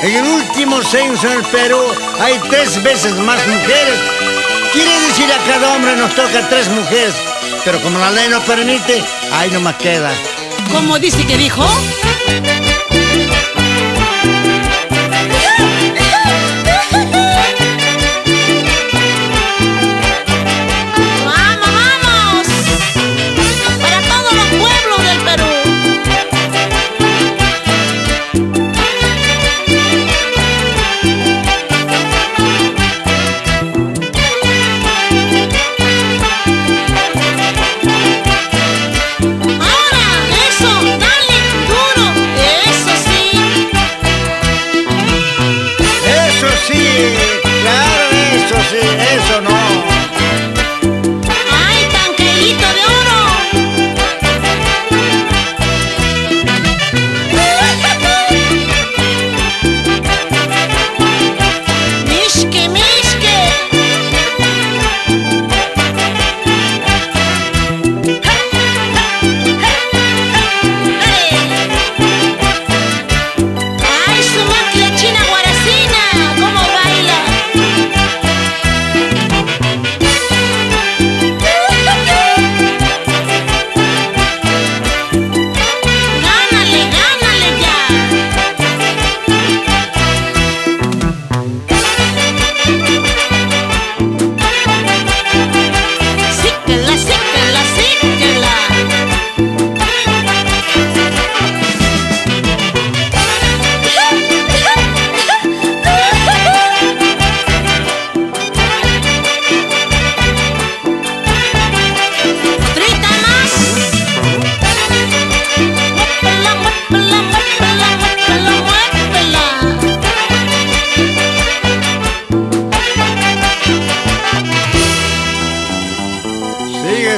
En el último censo en el Perú hay 3 veces más mujeres. Quiere decir a cada hombre nos toca 3 mujeres. Pero como la ley no permite, ahí nomás queda. ¿Cómo dice que dijo? Eso no. ¡Ay, tanqueíto de oro! ¡Misque, misque! ¡Ay, su máquina china guaracina! ¿Cómo baila?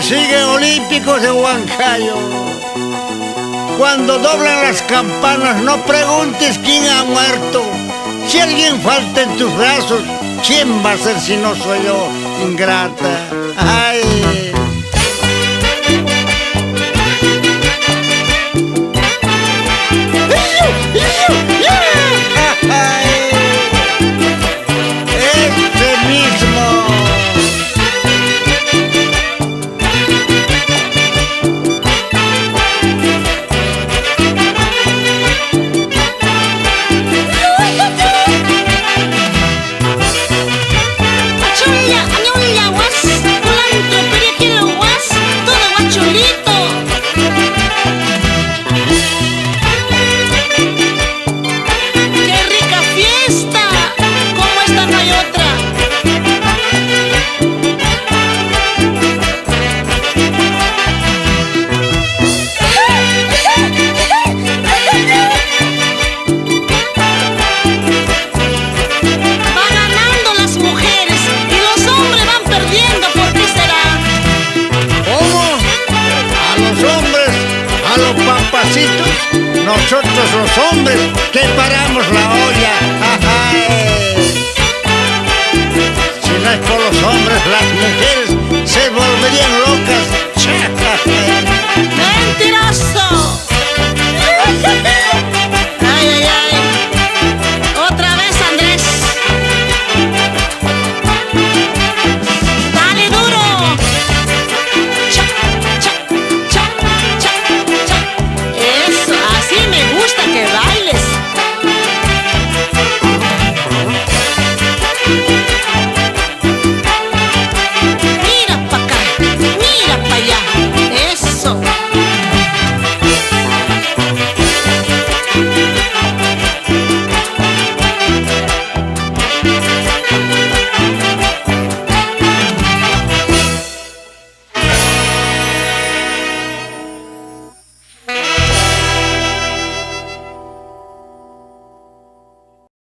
Sigue Olímpicos de Huancayo. Cuando doblan las campanas, no preguntes quién ha muerto. Si alguien falta en tus brazos, ¿quién va a ser si no soy yo, ingrata? ¡Ay! ¡Este mismo! Nosotros los hombres que paramos la olla. Si no es por los hombres, las mujeres se volverían